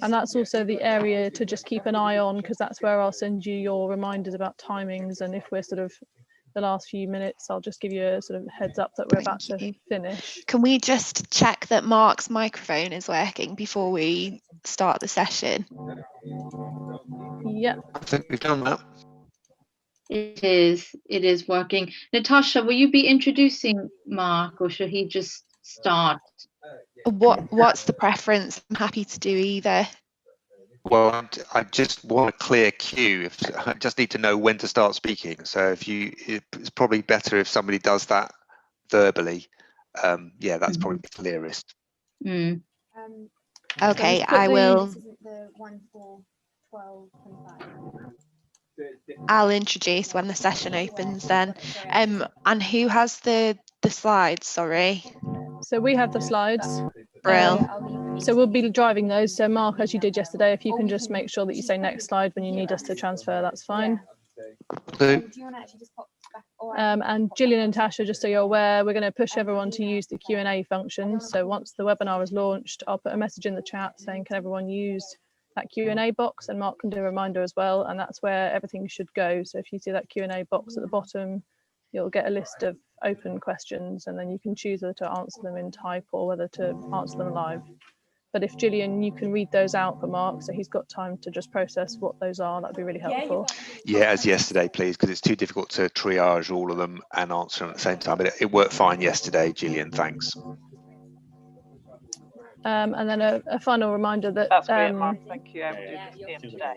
And that's also the area to just keep an eye on, because that's where I'll send you your reminders about timings. And if we're sort of the last few minutes, I'll just give you a sort of heads up that we're about to finish. Can we just check that Mark's microphone is working before we start the session? Yeah, I think we've done that. It is working. Natasha, will you be introducing Mark, or should he just start? What's the preference? I'm happy to do either. Well, I just want a clear cue. I just need to know when to start speaking. So it's probably better if somebody does that verbally. Yeah, that's probably the clearest. Mm. Okay, I will. I'll introduce when the session opens then. And who has the slides? Sorry. so we have the slides. Brill. So we'll be driving those. So Mark, as you did yesterday, if you can just make sure that you say next slide when you need us to transfer, that's fine. And Gillian and Tasha, just so you're aware, we're going to push everyone to use the Q&A function. So once the webinar is launched, I'll put a message in the chat saying, can everyone use that Q&A box? And Mark can do a reminder as well. And that's where everything should go. So if you see that Q&A box at the bottom, you'll get a list of open questions, and then you can choose whether to answer them in type or whether to answer them live. But if Gillian, you can read those out for Mark, so he's got time to just process what those are, that'd be really helpful. Yeah, as yesterday, please, because it's too difficult to triage all of them and answer them at the same time. But it worked fine yesterday, Gillian, thanks. And then a final reminder that That's great, Mark. Thank you. Today.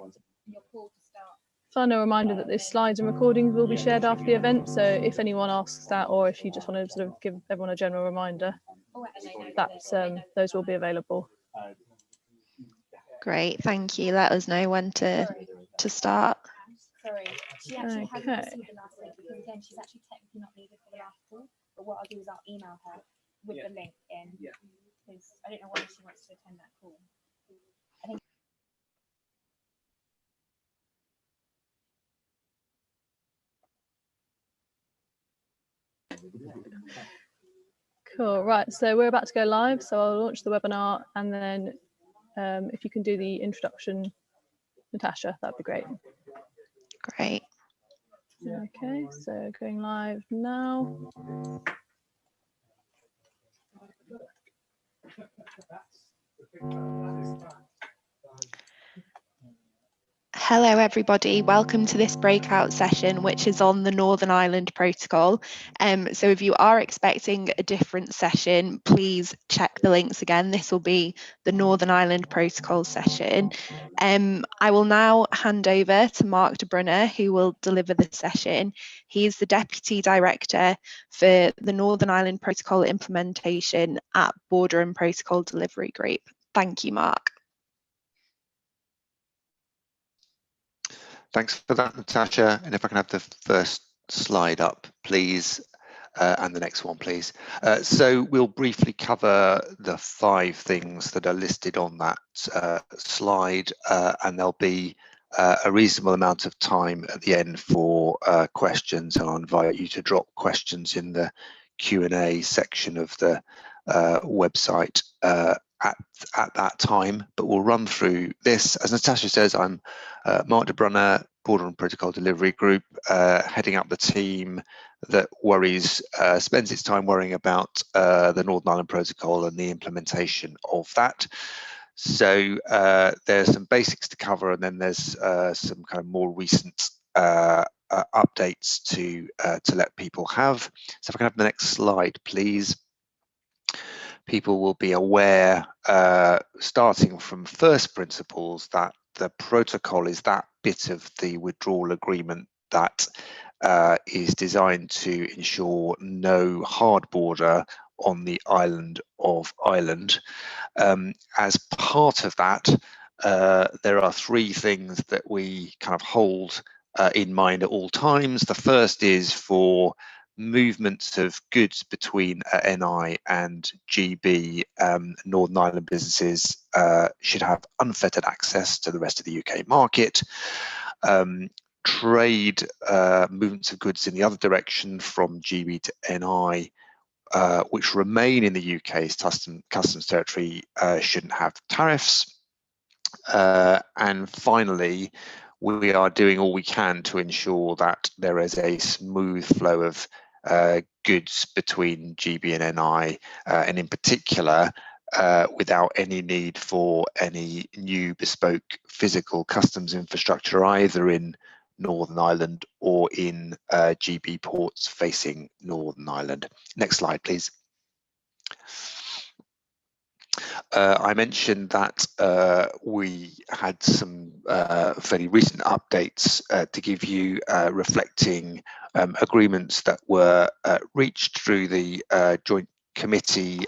Final reminder that the slides and recordings will be shared after the event. So if anyone asks that, or if you just want to sort of give everyone a general reminder, that's those will be available. Great, thank you. Let us know when to start. Sorry, she actually has received the last link, because again, she's actually technically not needed for the last call. But what I'll do is I'll email her with the link in, because I don't know whether she wants to attend that call. I think. Cool, right, so we're about to go live, so I'll launch the webinar, and then if you can do the introduction, Natasha, that'd be great. Great. Okay, so going live now. Hello everybody, welcome to this breakout session which is on the Northern Ireland Protocol. So if you are expecting a different session, please check the links again. This will be the Northern Ireland Protocol session. I will now hand over to Mark de Brunner, who will deliver the session. He's the Deputy Director for the Northern Ireland Protocol implementation at Border and Protocol Delivery Group. Thank you, Mark. Thanks for that, Natasha. And if I can have the first slide up, please, and the next one, please. So we'll briefly cover the 5 things that are listed on that slide, and there'll be a reasonable amount of time at the end for questions, and I'll invite you to drop questions in the Q&A section of the website at that time, but we'll run through this. As Natasha says, I'm Mark de Brunner, Border and Protocol Delivery Group, heading up the team that spends its time worrying about the Northern Ireland Protocol and the implementation of that. So there's some basics to cover, and then there's some kind of more recent updates to let people have. So if I can have the next slide, please. People will be aware, starting from first principles, that the protocol is that bit of the withdrawal agreement that is designed to ensure no hard border on the island of Ireland. As part of that, there are 3 things that we kind of hold in mind at all times. The first is for movements of goods between NI and GB, Northern Ireland businesses should have unfettered access to the rest of the UK market. Trade movements of goods in the other direction from GB to NI, which remain in the UK's customs territory, shouldn't have tariffs. And finally, we are doing all we can to ensure that there is a smooth flow of goods between GB and NI, and in particular, without any need for any new bespoke physical customs infrastructure, either in Northern Ireland or in GB ports facing Northern Ireland. Next slide, please. I mentioned that we had some fairly recent updates to give you, reflecting agreements that were reached through the joint committee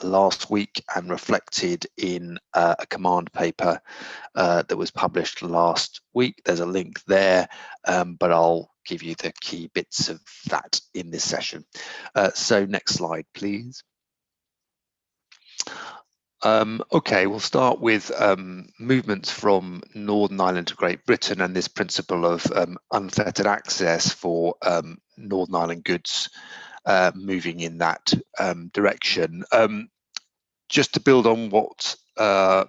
last week and reflected in a command paper that was published last week. There's a link there, but I'll give you the key bits of that in this session. So next slide, please. Okay, we'll start with movements from Northern Ireland to Great Britain and this principle of unfettered access for Northern Ireland goods moving in that direction. Just to build on what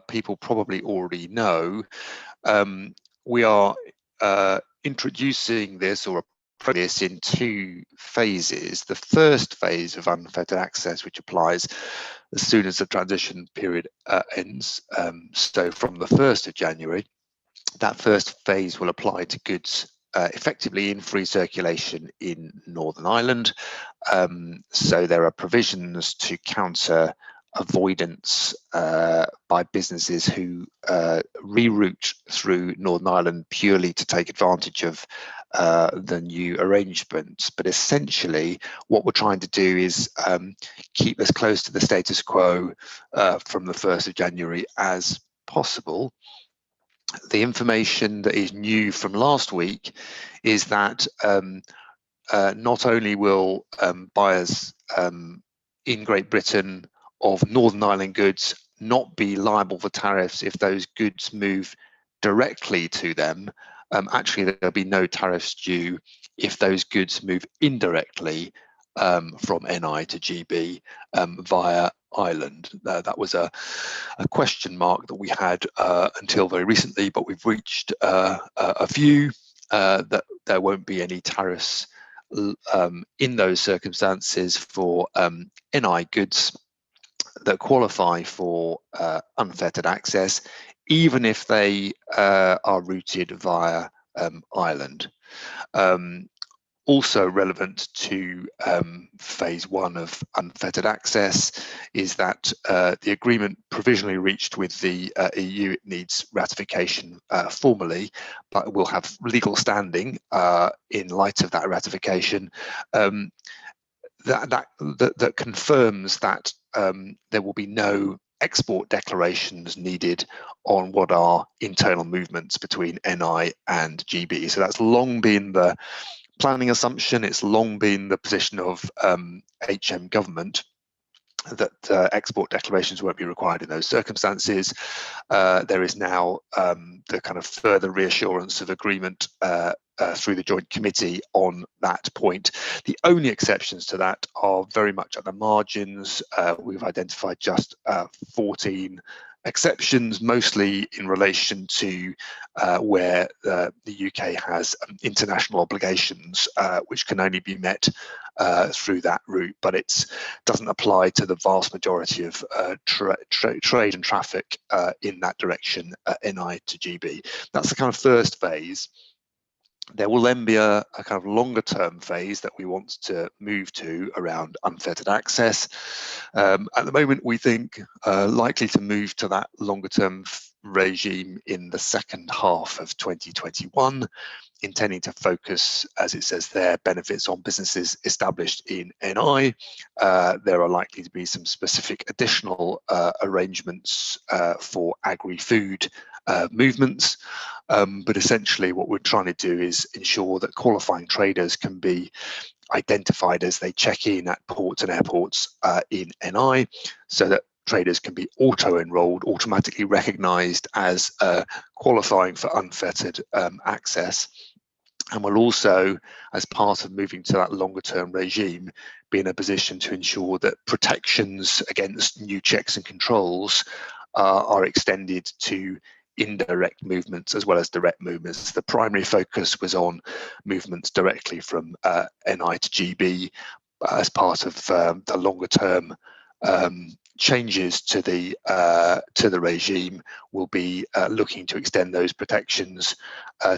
people probably already know, we are introducing this or this in two phases. The first phase of unfettered access, which applies as soon as the transition period ends, so from the 1st of January, that first phase will apply to goods effectively in free circulation in Northern Ireland. So there are provisions to counter avoidance by businesses who reroute through Northern Ireland purely to take advantage of the new arrangements. But essentially what we're trying to do is keep as close to the status quo from the 1st of January as possible. The information that is new from last week is that not only will buyers in Great Britain of Northern Ireland goods not be liable for tariffs if those goods move directly to them, actually there'll be no tariffs due if those goods move indirectly from NI to GB via Ireland. That was a question mark that we had until very recently, but we've reached a view that there won't be any tariffs in those circumstances for NI goods that qualify for unfettered access, even if they are routed via Ireland. Also relevant to phase one of unfettered access is that the agreement provisionally reached with the EU, it needs ratification formally, but will have legal standing in light of that ratification. That confirms that there will be no export declarations needed on what are internal movements between NI and GB. So that's long been the planning assumption. It's long been the position of HM government that export declarations won't be required in those circumstances. There is now the kind of further reassurance of agreement through the joint committee on that point. The only exceptions to that are very much at the margins. We've identified just 14 exceptions, mostly in relation to where the UK has international obligations which can only be met through that route, but it doesn't apply to the vast majority of trade and traffic in that direction, NI to GB. That's the kind of first phase. There will then be a kind of longer term phase that we want to move to around unfettered access. At the moment, we think likely to move to that longer term regime in the second half of 2021, intending to focus, as it says there, benefits on businesses established in NI. There are likely to be some specific additional arrangements for agri-food movements. But essentially what we're trying to do is ensure that qualifying traders can be identified as they check in at ports and airports in NI, so that traders can be auto-enrolled, automatically recognised as qualifying for unfettered access. And will also, as part of moving to that longer term regime, be in a position to ensure that protections against new checks and controls are extended to indirect movements as well as direct movements. The primary focus was on movements directly from NI to GB as part of the longer term changes to the regime. Will be looking to extend those protections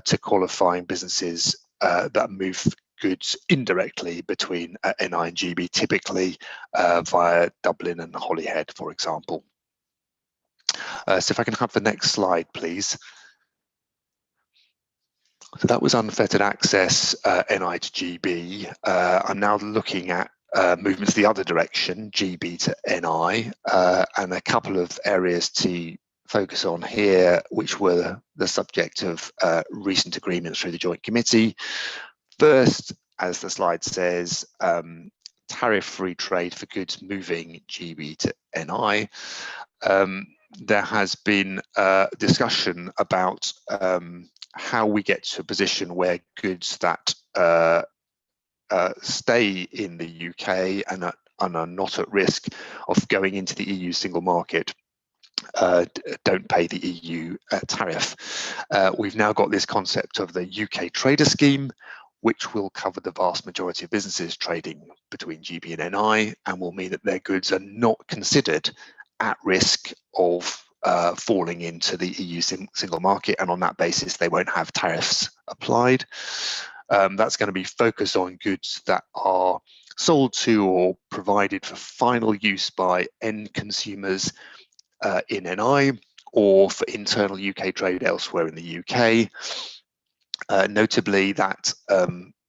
to qualifying businesses that move goods indirectly between NI and GB, typically via Dublin and Holyhead, for example. So if I can have the next slide, please. So that was unfettered access, NI to GB. I'm now looking at movements the other direction, GB to NI, and a couple of areas to focus on here, which were the subject of recent agreements through the Joint Committee. First, as the slide says, tariff-free trade for goods moving GB to NI. There has been discussion about how we get to a position where goods that stay in the UK and are not at risk of going into the EU single market don't pay the EU tariff. We've now got this concept of the UK trader scheme, which will cover the vast majority of businesses trading between GB and NI, and will mean that their goods are not considered at risk of falling into the EU single market, and on that basis they won't have tariffs applied. That's going to be focused on goods that are sold to or provided for final use by end consumers in NI, or for internal UK trade elsewhere in the UK. Notably that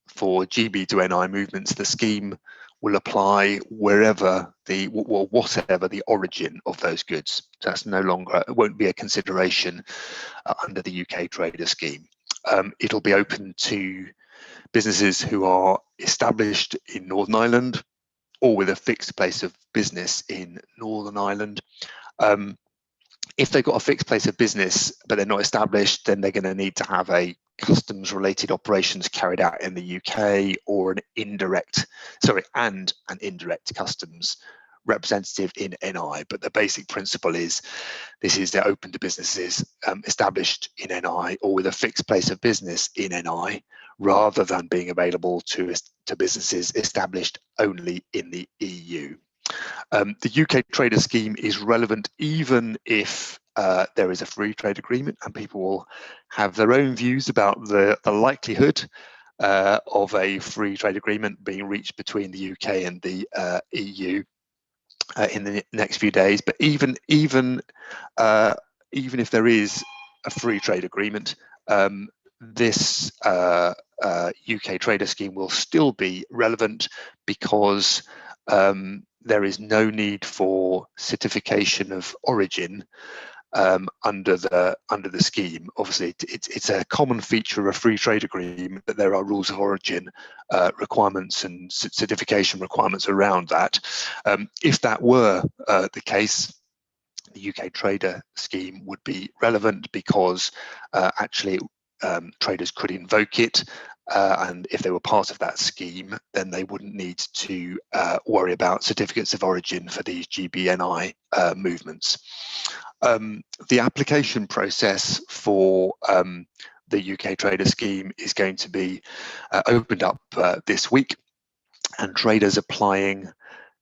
for GB to NI movements, the scheme will apply wherever whatever the origin of those goods. So that's no longer, it won't be a consideration under the UK trader scheme. It'll be open to businesses who are established in Northern Ireland or with a fixed place of business in Northern Ireland. If they've got a fixed place of business but they're not established, then they're going to need to have a customs related operations carried out in the UK, or an indirect customs representative in NI. But the basic principle is this is they're open to businesses established in NI or with a fixed place of business in NI, rather than being available to businesses established only in the EU. The UK trader scheme is relevant even if there is a free trade agreement, and people will have their own views about the likelihood of a free trade agreement being reached between the UK and the EU in the next few days. But even if there is a free trade agreement, this UK trader scheme will still be relevant, because there is no need for certification of origin under the scheme. Obviously, it's a common feature of a free trade agreement that there are rules of origin requirements and certification requirements around that. If that were the case, the UK trader scheme would be relevant, because actually traders could invoke it, and if they were part of that scheme, then they wouldn't need to worry about certificates of origin for these GBNI movements. The application process for the UK trader scheme is going to be opened up this week, and traders applying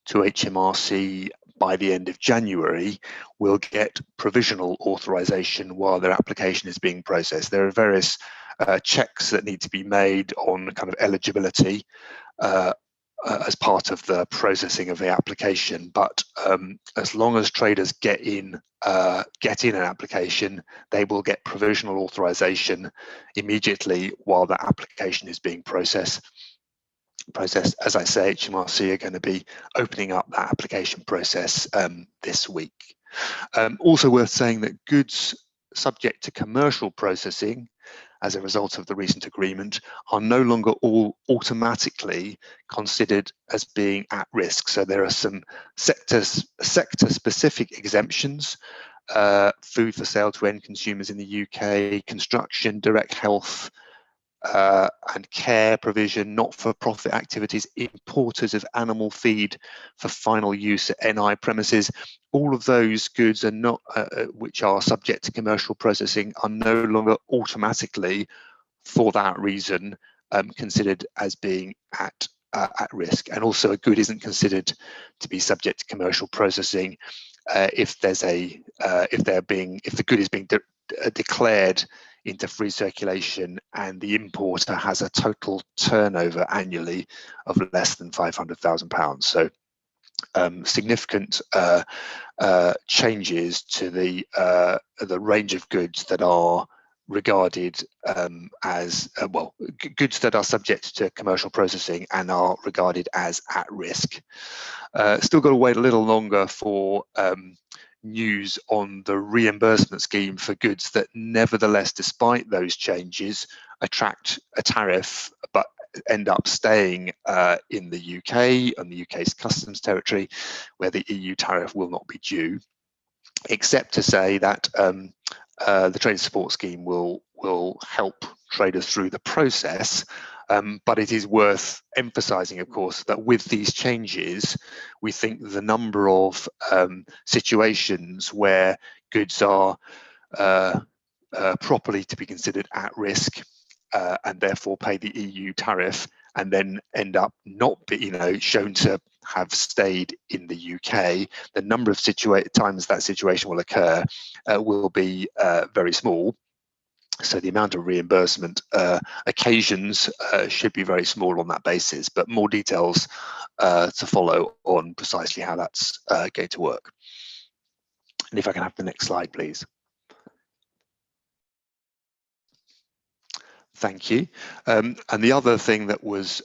to HMRC by the end of January will get provisional authorization while their application is being processed. There are various checks that need to be made on kind of eligibility as part of the processing of the application, but as long as traders get in an application, they will get provisional authorization immediately while that application is being processed. As I say, HMRC are going to be opening up that application process this week. Also worth saying that goods subject to commercial processing as a result of the recent agreement are no longer all automatically considered as being at risk. So there are some sector-specific exemptions: food for sale to end consumers in the UK, construction, direct health, and care provision, not-for-profit activities, importers of animal feed for final use at NI premises. All of those goods are not, which are subject to commercial processing, are no longer automatically, for that reason, considered as being at risk. And also, a good isn't considered to be subject to commercial processing if the good is being declared into free circulation and the importer has a total turnover annually of less than £500,000. So significant changes to the range of goods that are regarded as goods that are subject to commercial processing and are regarded as at risk. Still got to wait a little longer for news on the reimbursement scheme for goods that nevertheless, despite those changes, attract a tariff but end up staying in the UK and the UK's customs territory, where the EU tariff will not be due, except to say that the trader support scheme will help traders through the process. But it is worth emphasising, of course, that with these changes, we think the number of situations where goods are properly to be considered at risk and therefore pay the EU tariff and then end up not shown to have stayed in the UK, the number of times that situation will occur will be very small. So the amount of reimbursement occasions should be very small on that basis, but more details to follow on precisely how that's going to work. And if I can have the next slide, please. Thank you. And the other thing that was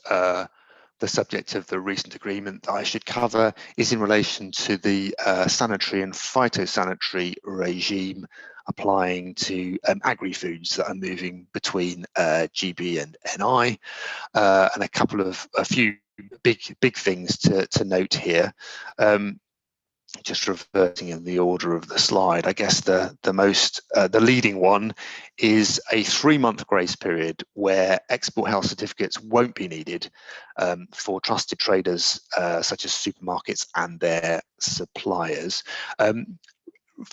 the subject of the recent agreement that I should cover is in relation to the sanitary and phytosanitary regime applying to agri-foods that are moving between GB and NI, and a few big things to note here. Just reverting in the order of the slide, I guess the leading one is a 3-month grace period where export health certificates won't be needed for trusted traders such as supermarkets and their suppliers.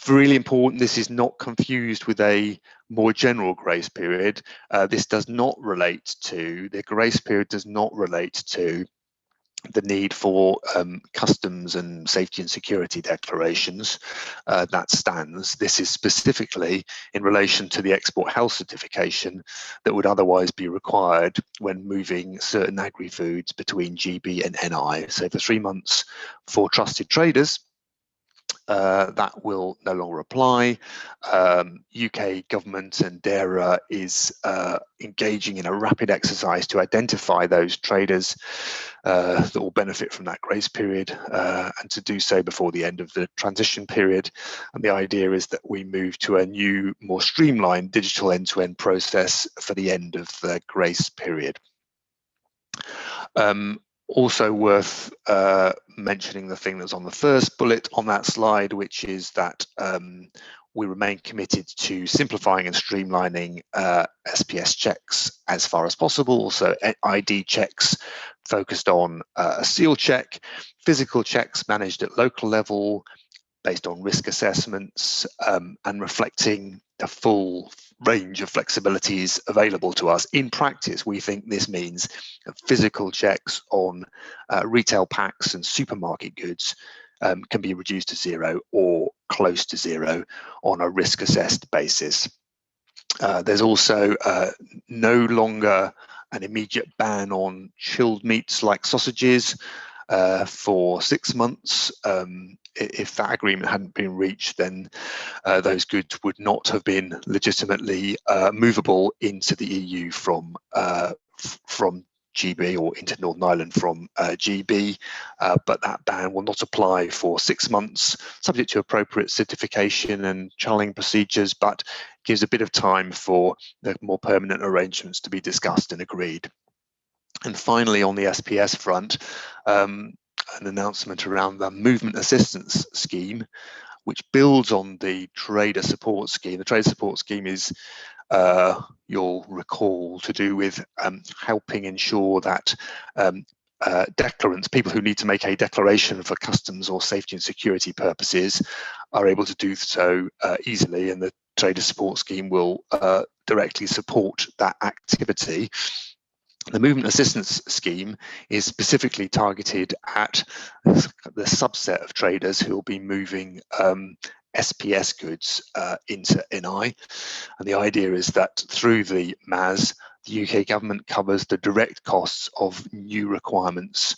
Really important, this is not confused with a more general grace period. The grace period does not relate to the need for customs and safety and security declarations. That stands. This is specifically in relation to the export health certification that would otherwise be required when moving certain agri-foods between GB and NI. So for 3 months for trusted traders, that will no longer apply. UK government and DERA is engaging in a rapid exercise to identify those traders that will benefit from that grace period and to do so before the end of the transition period. And the idea is that we move to a new, more streamlined digital end-to-end process for the end of the grace period. Also worth mentioning the thing that's on the first bullet on that slide, which is that we remain committed to simplifying and streamlining SPS checks as far as possible. So ID checks focused on a seal check, physical checks managed at local level based on risk assessments and reflecting the full range of flexibilities available to us. In practice, we think this means physical checks on retail packs and supermarket goods can be reduced to zero or close to zero on a risk assessed basis. There's also no longer an immediate ban on chilled meats like sausages for 6 months. If that agreement hadn't been reached, then those goods would not have been legitimately movable into the EU from GB or into Northern Ireland from GB, but that ban will not apply for 6 months, subject to appropriate certification and channeling procedures, but gives a bit of time for the more permanent arrangements to be discussed and agreed. And finally, on the SPS front, an announcement around the movement assistance scheme, which builds on the trader support scheme. The trader support scheme is, you'll recall, to do with helping ensure that declarants, people who need to make a declaration for customs or safety and security purposes, are able to do so easily, and the trader support scheme will directly support that activity. The movement assistance scheme is specifically targeted at the subset of traders who will be moving SPS goods into NI, and the idea is that through the MAS, the UK government covers the direct costs of new requirements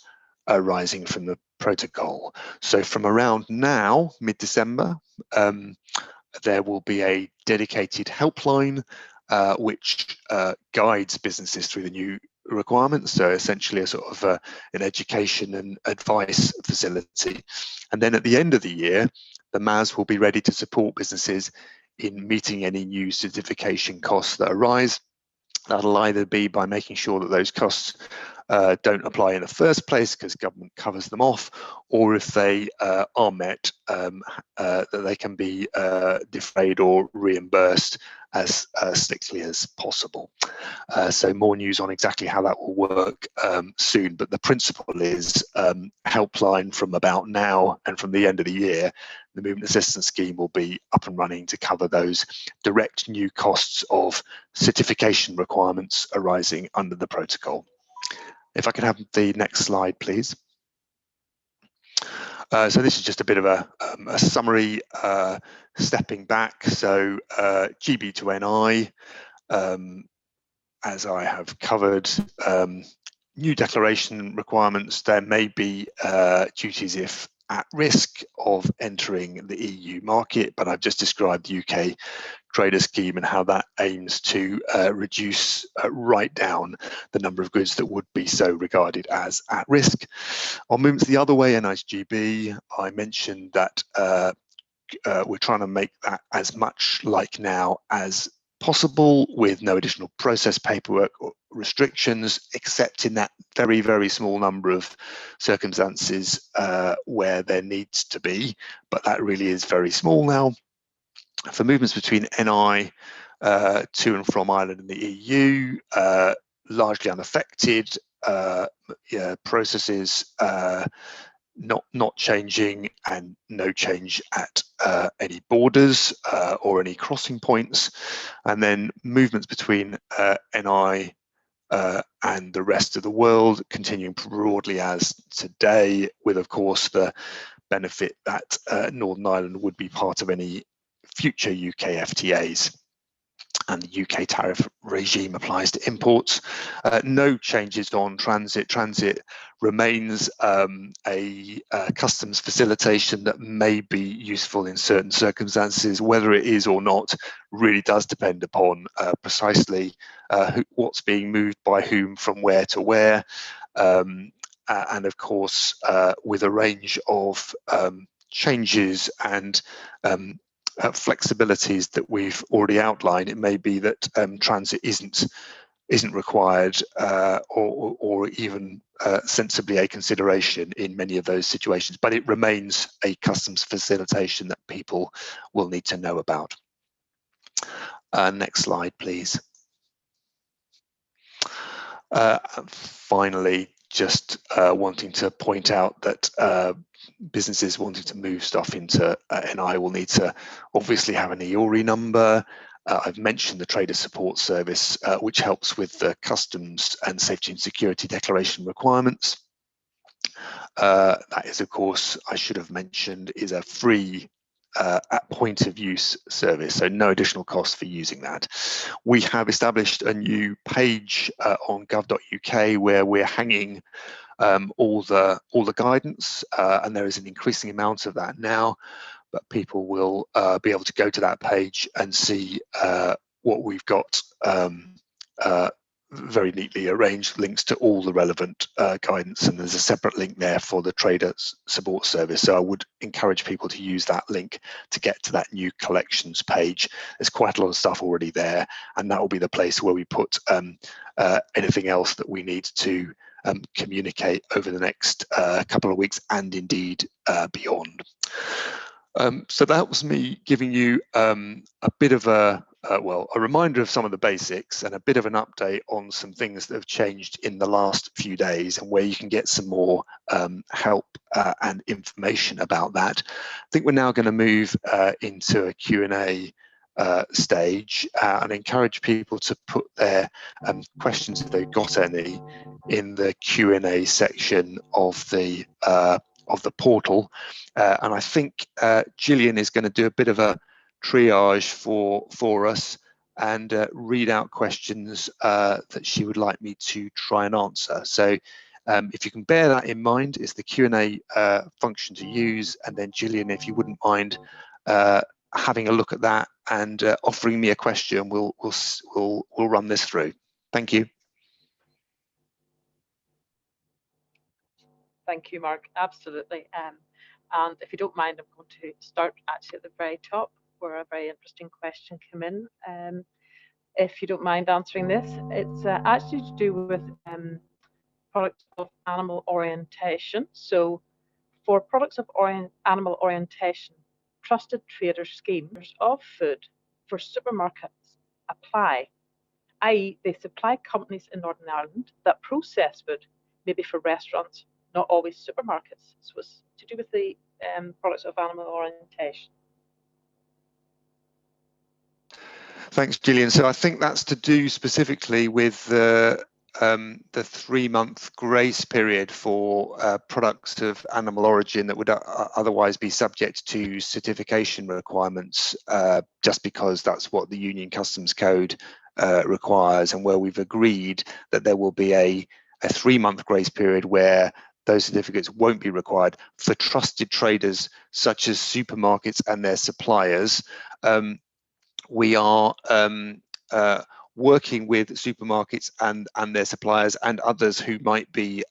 arising from the protocol. So from around now, mid-December, there will be a dedicated helpline which guides businesses through the new requirements, so essentially a sort of an education and advice facility. And then at the end of the year, the MAS will be ready to support businesses in meeting any new certification costs that arise. That'll either be by making sure that those costs don't apply in the first place because government covers them off, or if they are met, that they can be defrayed or reimbursed as slickly as possible. So more news on exactly how that will work soon, but the principle is helpline from about now and from the end of the year. The movement assistance scheme will be up and running to cover those direct new costs of certification requirements arising under the protocol. If I can have the next slide, please. So this is just a bit of a summary, stepping back. So GB to NI, as I have covered, new declaration requirements. There may be duties if at risk of entering the EU market, but I've just described the UK trader scheme and how that aims to reduce right down the number of goods that would be so regarded as at risk. On movements the other way, NIGB, I mentioned that we're trying to make that as much like now as possible, with no additional process paperwork or restrictions, except in that very, very small number of circumstances where there needs to be, but that really is very small now. For movements between NI to and from Ireland and the EU, largely unaffected, processes not changing, and no change at any borders or any crossing points. And then movements between NI and the rest of the world continuing broadly as today, with of course the benefit that Northern Ireland would be part of any future UK FTAs, and the UK tariff regime applies to imports. No changes on transit. Transit remains a customs facilitation that may be useful in certain circumstances. Whether it is or not really does depend upon precisely what's being moved by whom, from where to where, and of course with a range of changes and flexibilities that we've already outlined. It may be that transit isn't required or even sensibly a consideration in many of those situations, but it remains a customs facilitation that people will need to know about. Next slide, please. Finally, just wanting to point out that businesses wanting to move stuff into NI will need to obviously have an EORI number. I've mentioned the Trader Support Service, which helps with the customs and safety and security declaration requirements. That is, of course, I should have mentioned, is a free at point of use service, so no additional cost for using that. We have established a new page on gov.uk where we're hanging all the guidance, and there is an increasing amount of that now, but people will be able to go to that page and see what we've got very neatly arranged links to all the relevant guidance, and there's a separate link there for the Trader Support Service. So I would encourage people to use that link to get to that new collections page. There's quite a lot of stuff already there, and that will be the place where we put anything else that we need to communicate over the next couple of weeks and indeed beyond. So that was me giving you a bit of a reminder of some of the basics and a bit of an update on some things that have changed in the last few days and where you can get some more help and information about that. I think we're now going to move into a Q&A stage and encourage people to put their questions, if they've got any, in the Q&A section of the portal. And I think Gillian is going to do a bit of a triage for us and read out questions that she would like me to try and answer. So if you can bear that in mind, is the Q&A function to use, and then Gillian, if you wouldn't mind having a look at that and offering me a question, we'll run this through. Thank you. Thank you, Mark. Absolutely. And if you don't mind, I'm going to start actually at the very top, where a very interesting question came in. If you don't mind answering this, it's actually to do with products of animal orientation. So for products of animal orientation, trusted trader schemes of food for supermarkets apply, i.e. they supply companies in Northern Ireland that process food, maybe for restaurants, not always supermarkets. So it's to do with the products of animal orientation. Thanks, Gillian. So I think that's to do specifically with the 3-month grace period for products of animal origin that would otherwise be subject to certification requirements, just because that's what the Union Customs Code requires, and where we've agreed that there will be a 3-month grace period where those certificates won't be required for trusted traders such as supermarkets and their suppliers. We are working with supermarkets and their suppliers and others who might be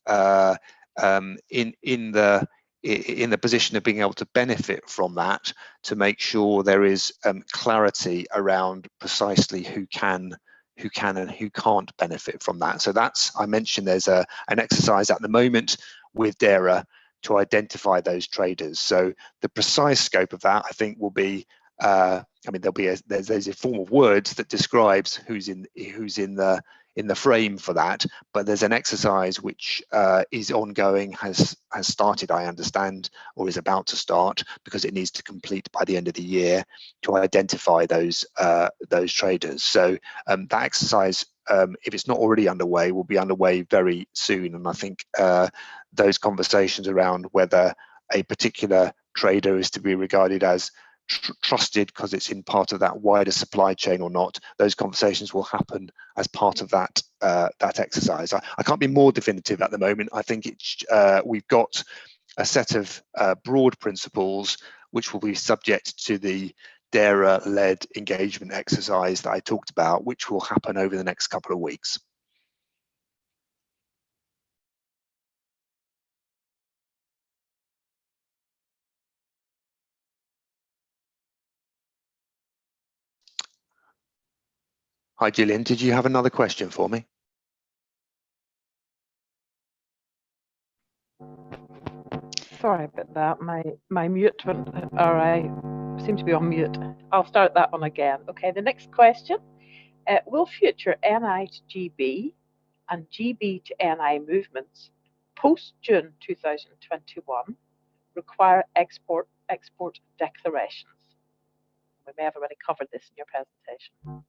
in the position of being able to benefit from that, to make sure there is clarity around precisely who can and who can't benefit from that. So that's, I mentioned there's an exercise at the moment with DARA to identify those traders. So the precise scope of that, I think, will be I mean, there's a form of words that describes who's in the frame for that, but there's an exercise which is ongoing, has started, I understand, or is about to start, because it needs to complete by the end of the year to identify those traders. So that exercise, if it's not already underway, will be underway very soon. And I think those conversations around whether a particular trader is to be regarded as trusted because it's in part of that wider supply chain or not, those conversations will happen as part of that exercise. I can't be more definitive at the moment. I think we've got a set of broad principles which will be subject to the DARA-led engagement exercise that I talked about, which will happen over the next couple of weeks. Hi, Gillian, did you have another question for me? Sorry about that. My mute went, or I seem to be on mute. I'll start that one again. Okay, the next question. Will future NI to GB and GB to NI movements post-June 2021 require export declarations? We may have already covered this in your presentation.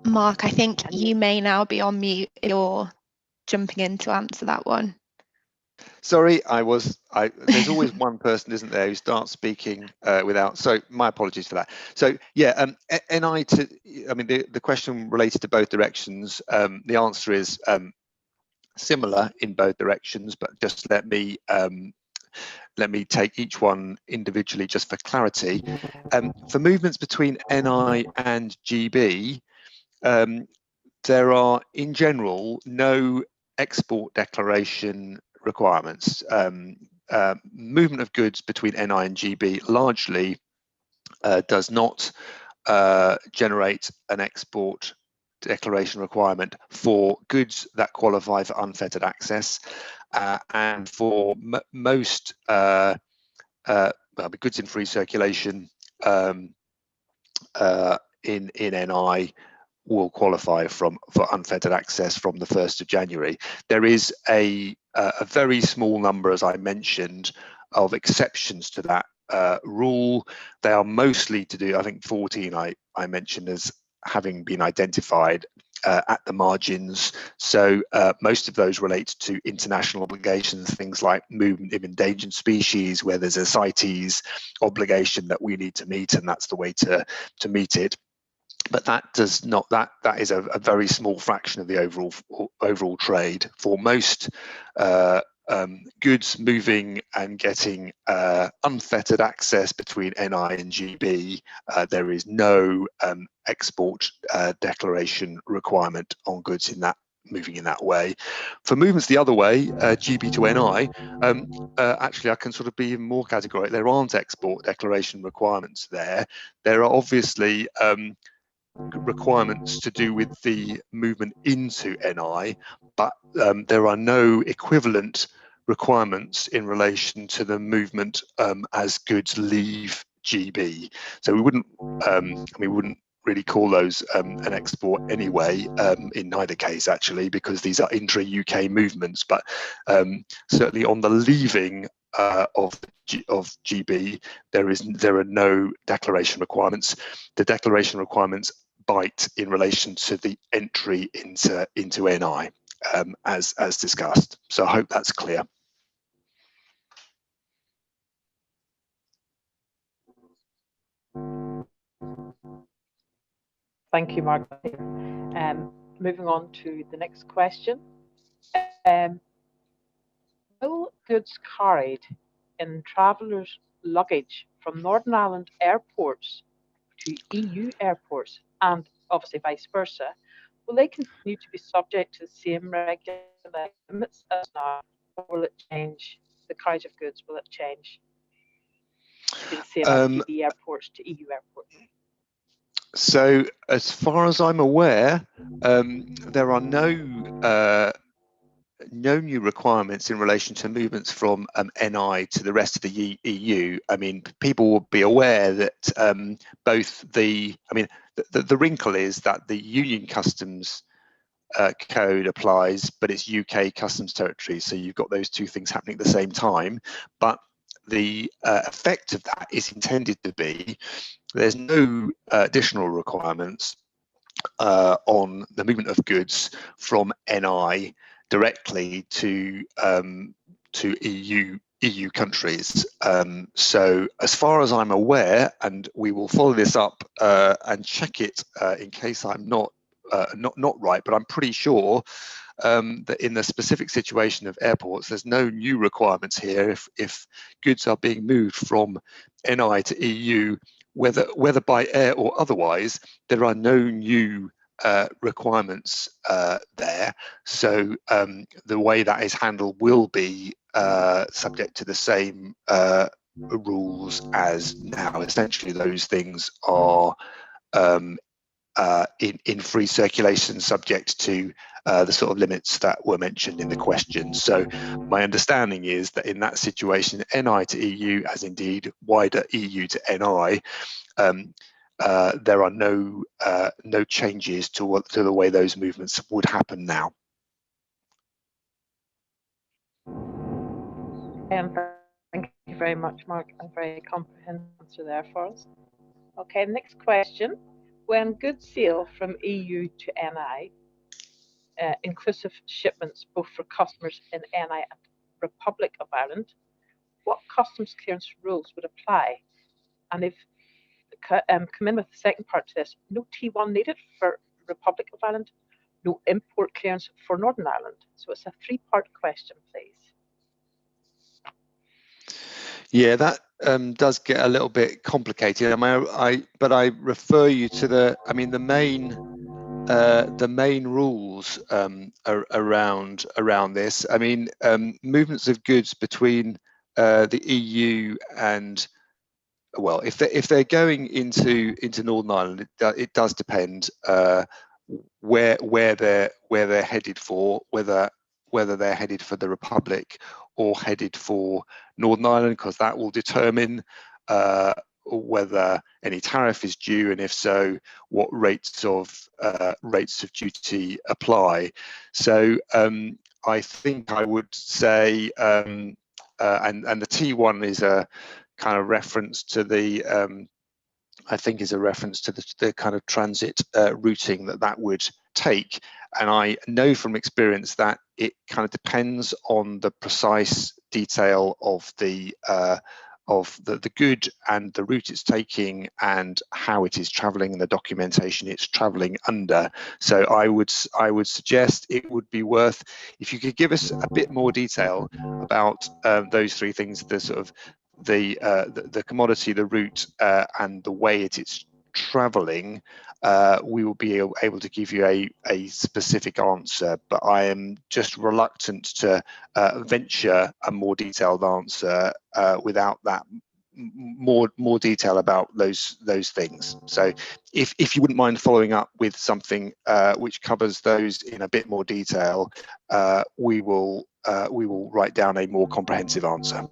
Mark, I think you may now be on mute if you're jumping in to answer that one. Sorry, there's always one person, isn't there, who starts speaking without, so my apologies for that. So yeah, the question related to both directions, the answer is similar in both directions, but just let me take each one individually just for clarity. For movements between NI and GB, there are in general no export declaration requirements. Movement of goods between NI and GB largely does not generate an export declaration requirement for goods that qualify for unfettered access, and for most goods in free circulation in NI will qualify for unfettered access from the 1st of January. There is a very small number, as I mentioned, of exceptions to that rule. They are mostly to do, I think 14 I mentioned as having been identified at the margins. So most of those relate to international obligations, things like movement of endangered species, where there's a CITES obligation that we need to meet, and that's the way to meet it. But that does not, that is a very small fraction of the overall trade. For most goods moving and getting unfettered access between NI and GB, there is no export declaration requirement on goods in that moving in that way. For movements the other way, GB to NI, actually I can sort of be even more categorical. There aren't export declaration requirements there. There are obviously requirements to do with the movement into NI, but there are no equivalent requirements in relation to the movement as goods leave GB. So we wouldn't really call those an export anyway, in neither case actually, because these are intra-UK movements. But certainly on the leaving of GB, there are no declaration requirements. The declaration requirements bite in relation to the entry into NI, as discussed. So I hope that's clear. Thank you, Mark. Moving on to the next question. Will goods carried in travellers' luggage from Northern Ireland airports to EU airports, and obviously vice versa, will they continue to be subject to the same regular limits as now, or will it change? The carriage of goods, will it change to be the same as GB airports to EU airports? So as far as I'm aware, there are no new requirements in relation to movements from NI to the rest of the EU. I mean, people will be aware that both the wrinkle is that the Union Customs code applies, but it's UK customs territory. So you've got those two things happening at the same time. But the effect of that is intended to be there's no additional requirements on the movement of goods from NI directly to EU countries. So as far as I'm aware, and we will follow this up and check it in case I'm not right, but I'm pretty sure that in the specific situation of airports, there's no new requirements here. If goods are being moved from NI to EU, whether by air or otherwise, there are no new requirements there. So the way that is handled will be subject to the same rules as now. Essentially, those things are in free circulation, subject to the sort of limits that were mentioned in the question. So my understanding is that in that situation, NI to EU, as indeed wider EU to NI, there are no changes to the way those movements would happen now. Thank you very much, Mark. A very comprehensive answer there for us. Okay, next question. When goods sail from EU to NI, inclusive shipments both for customers in NI and Republic of Ireland, what customs clearance rules would apply? And if come in with the second part to this, no T1 needed for Republic of Ireland, no import clearance for Northern Ireland. So it's a three-part question, please. Yeah, that does get a little bit complicated. But I refer you to the main rules around this. I mean, movements of goods between the EU and well, if they're going into Northern Ireland, it does depend where they're headed for, whether they're headed for the Republic or headed for Northern Ireland, because that will determine whether any tariff is due, and if so, what rates of duty apply. So I think I would say, and the T1 is a kind of reference to the I think is a reference to the kind of transit routing that would take. And I know from experience that it kind of depends on the precise detail of the good and the route it's taking and how it is traveling and the documentation it's traveling under. So I would suggest it would be worth, if you could give us a bit more detail about those three things, the sort of the commodity, the route, and the way it is traveling, we will be able to give you a specific answer. But I am just reluctant to venture a more detailed answer without that more detail about those things. So if you wouldn't mind following up with something which covers those in a bit more detail, we will write down a more comprehensive answer.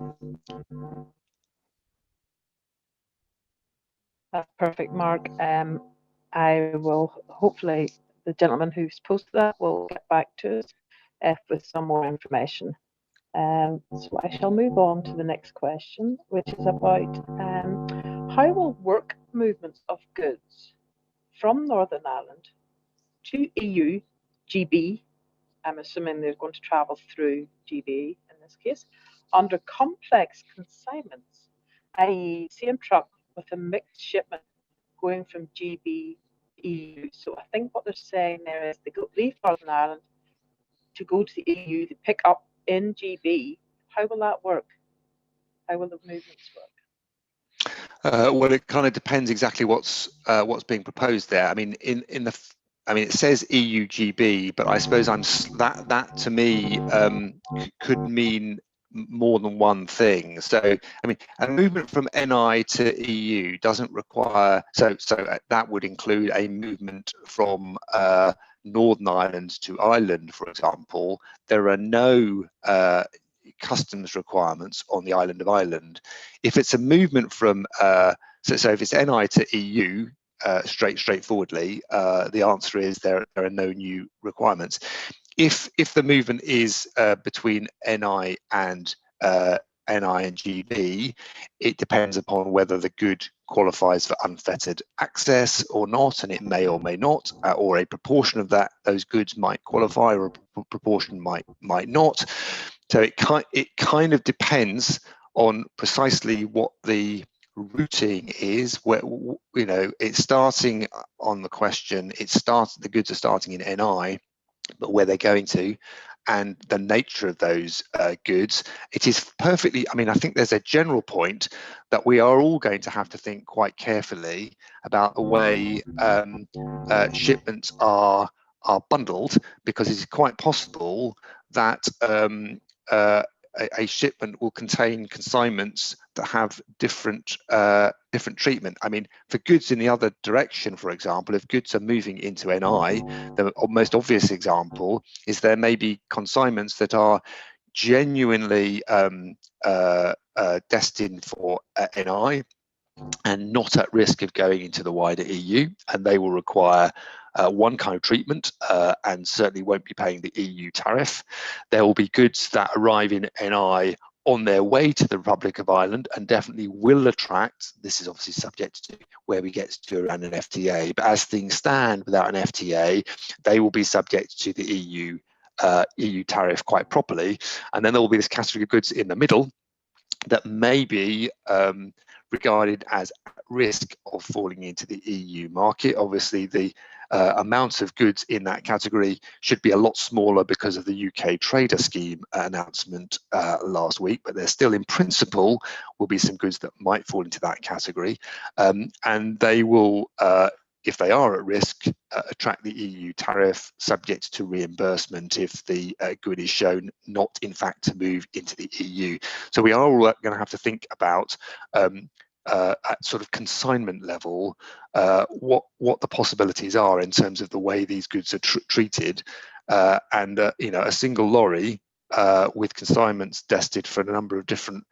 That's perfect, Mark. I will, hopefully the gentleman who's posted that will get back to us with some more information. So I shall move on to the next question, which is about how will work movements of goods from Northern Ireland to EU, GB, I'm assuming they're going to travel through GB in this case, under complex consignments, i.e. same truck with a mixed shipment going from GB EU. So I think what they're saying there is they leave Northern Ireland to go to the EU to pick up in GB. How will that work? How will the movements work? Well, it kind of depends exactly what's being proposed there. I mean, it says EU GB, but I suppose that to me could mean more than one thing. So, I mean, a movement from NI to EU doesn't require, so that would include a movement from Northern Ireland to Ireland, for example. There are no customs requirements on the island of Ireland. If it's a movement from so if it's NI to EU, straightforwardly, the answer is there are no new requirements. If the movement is between NI and GB, it depends upon whether the good qualifies for unfettered access or not, and it may or may not, or a proportion of those goods might qualify, or a proportion might not. So it kind of depends on precisely what the routing is. Where, you know, it's starting on the question. The goods are starting in NI, but where they're going to, and the nature of those goods. It is perfectly, I mean, I think there's a general point that we are all going to have to think quite carefully about the way shipments are bundled, because it's quite possible that a shipment will contain consignments that have different treatment. I mean, for goods in the other direction, for example, if goods are moving into NI, the most obvious example is there may be consignments that are genuinely destined for NI and not at risk of going into the wider EU, and they will require one kind of treatment and certainly won't be paying the EU tariff. There will be goods that arrive in NI on their way to the Republic of Ireland and definitely will attract, this is obviously subject to where we get to around an FTA, but as things stand without an FTA, they will be subject to the EU tariff quite properly. And then there will be this category of goods in the middle that may be regarded as at risk of falling into the EU market. Obviously, the amount of goods in that category should be a lot smaller because of the UK trader scheme announcement last week, but there still, in principle, will be some goods that might fall into that category, and they will, if they are at risk, attract the EU tariff, subject to reimbursement if the good is shown not in fact to move into the EU. So we are all going to have to think about at sort of consignment level what the possibilities are in terms of the way these goods are treated, and you know, a single lorry with consignments destined for a number of different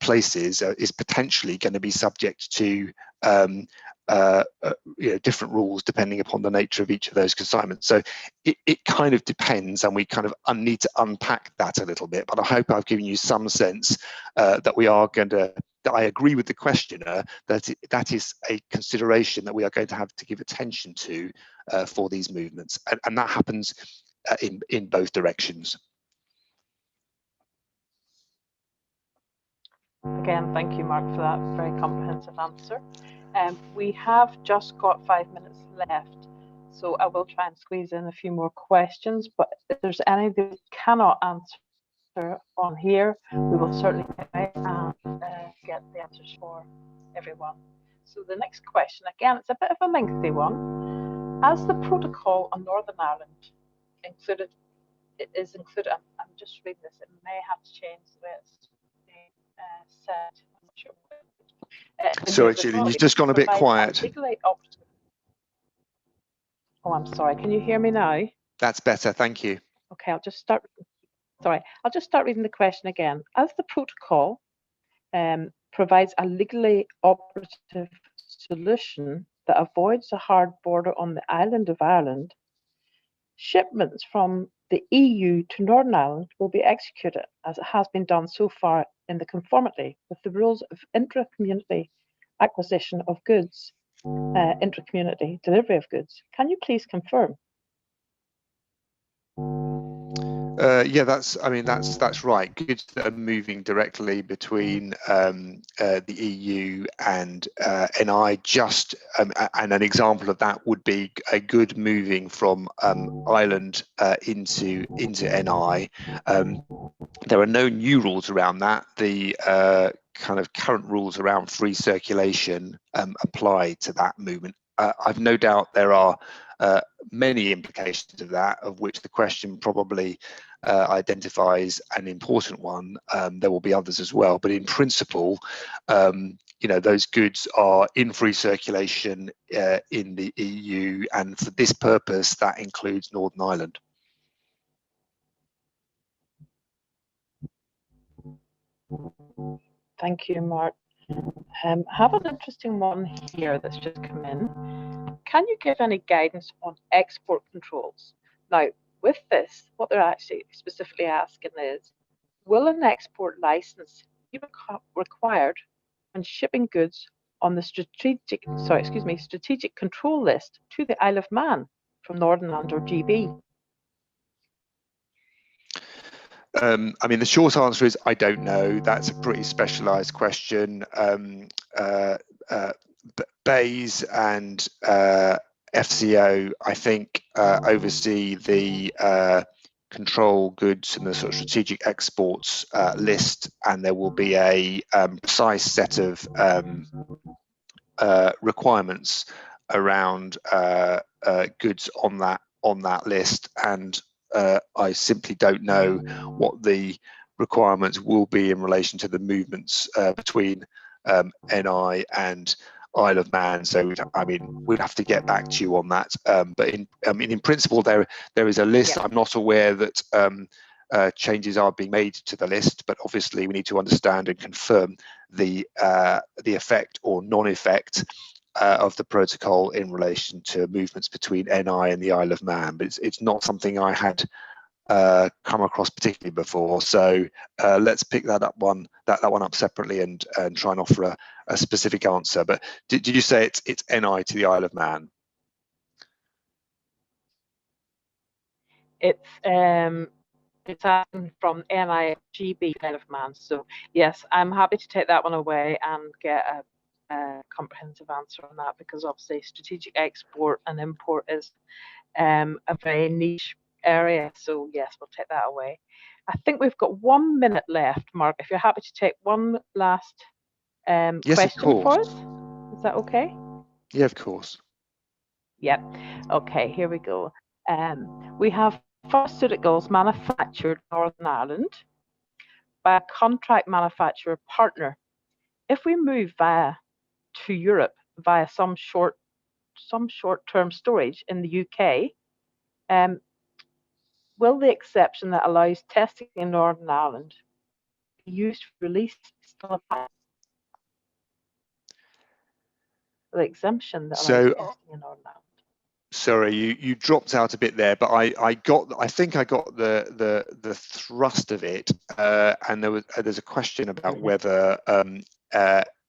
places is potentially going to be subject to you know, different rules depending upon the nature of each of those consignments. So it kind of depends, and we kind of need to unpack that a little bit. But I hope I've given you some sense that we are going to, that I agree with the questioner that that is a consideration that we are going to have to give attention to for these movements, and that happens in both directions. Again, thank you, Mark, for that very comprehensive answer. We have just got 5 minutes left, so I will try and squeeze in a few more questions, but if there's any that we cannot answer on here, we will certainly try and get the answers for everyone. So the next question, again, it's a bit of a lengthy one. As the protocol on Northern Ireland included, it is included, I'm just reading this, it may have to change the way it's said. I'm not sure. Sorry, Gillian, you've just gone a bit quiet. Oh, I'm sorry. Can you hear me now? That's better, thank you. Okay, I'll just start. Sorry, I'll just start reading the question again. As the protocol provides a legally operative solution that avoids a hard border on the island of Ireland, shipments from the EU to Northern Ireland will be executed as it has been done so far in the conformity with the rules of intra-community acquisition of goods, intra-community delivery of goods. Can you please confirm? Yeah, that's right. Goods that are moving directly between the EU and NI. Just and an example of that would be a good moving from Ireland into NI. There are no new rules around that. The kind of current rules around free circulation apply to that movement. I've no doubt there are many implications of that, of which the question probably identifies an important one. There will be others as well, but in principle, you know, those goods are in free circulation in the EU, and for this purpose, that includes Northern Ireland. Thank you, Mark. Have an interesting one here that's just come in. Can you give any guidance on export controls? Now, with this, what they're actually specifically asking is, will an export license be required when shipping goods on the strategic control list to the Isle of Man from Northern Ireland or GB? I mean, the short answer is I don't know. That's a pretty specialised question. BEIS and FCO, I think, oversee the control goods and the sort of strategic exports list, and there will be a precise set of requirements around goods on that list, and I simply don't know what the requirements will be in relation to the movements between NI and Isle of Man. So I mean, we'd have to get back to you on that. But in principle, there is a list. Yeah. I'm not aware that changes are being made to the list, but obviously we need to understand and confirm the effect or non-effect of the protocol in relation to movements between NI and the Isle of Man. But it's not something I had come across particularly before. So let's pick that one up separately and try and offer a specific answer. But did you say it's NI to the Isle of Man? It's from NI GB Isle of Man. So yes, I'm happy to take that one away and get a comprehensive answer on that, because obviously strategic export and import is a very niche area. So yes, we'll take that away. I think we've got 1 minute left, Mark, if you're happy to take one last yes, question for us. Is that okay? Yeah, of course. Yep. Okay, here we go. We have pharmaceuticals manufactured in Northern Ireland by a contract manufacturer partner. If we move via to Europe via some short-term storage in the UK, will the exception that allows testing in Northern Ireland be used for release still apply? The exemption that allows testing in Northern Ireland. Sorry, you dropped out a bit there, but I think I got the thrust of it, and there's a question about whether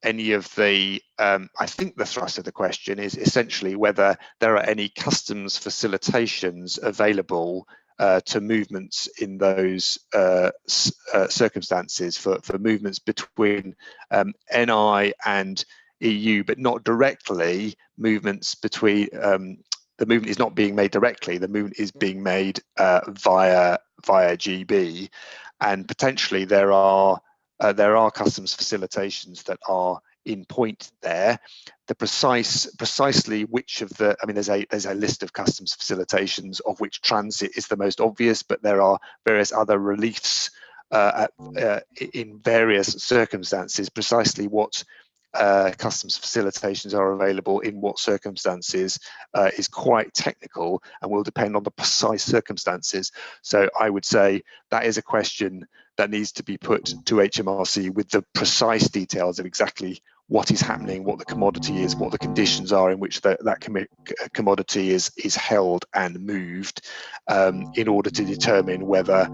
any of the I think the thrust of the question is essentially whether there are any customs facilitations available to movements in those circumstances for movements between NI and EU, but not directly movements between. The movement is not being made directly. The movement is being made via GB, and potentially there are customs facilitations that are in point there. The precisely which of the, I mean, there's a list of customs facilitations of which transit is the most obvious, but there are various other reliefs in various circumstances. Precisely what customs facilitations are available in what circumstances is quite technical and will depend on the precise circumstances. So I would say that is a question that needs to be put to HMRC with the precise details of exactly what is happening, what the commodity is, what the conditions are in which that commodity is held and moved, in order to determine whether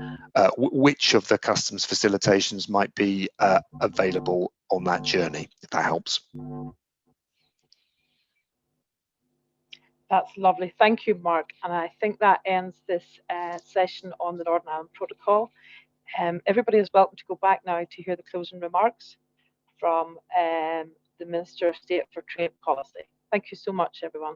which of the customs facilitations might be available on that journey, if that helps. That's lovely. Thank you, Mark. And I think that ends this session on the Northern Ireland Protocol. Everybody is welcome to go back now to hear the closing remarks from the Minister of State for Trade Policy. Thank you so much, everyone.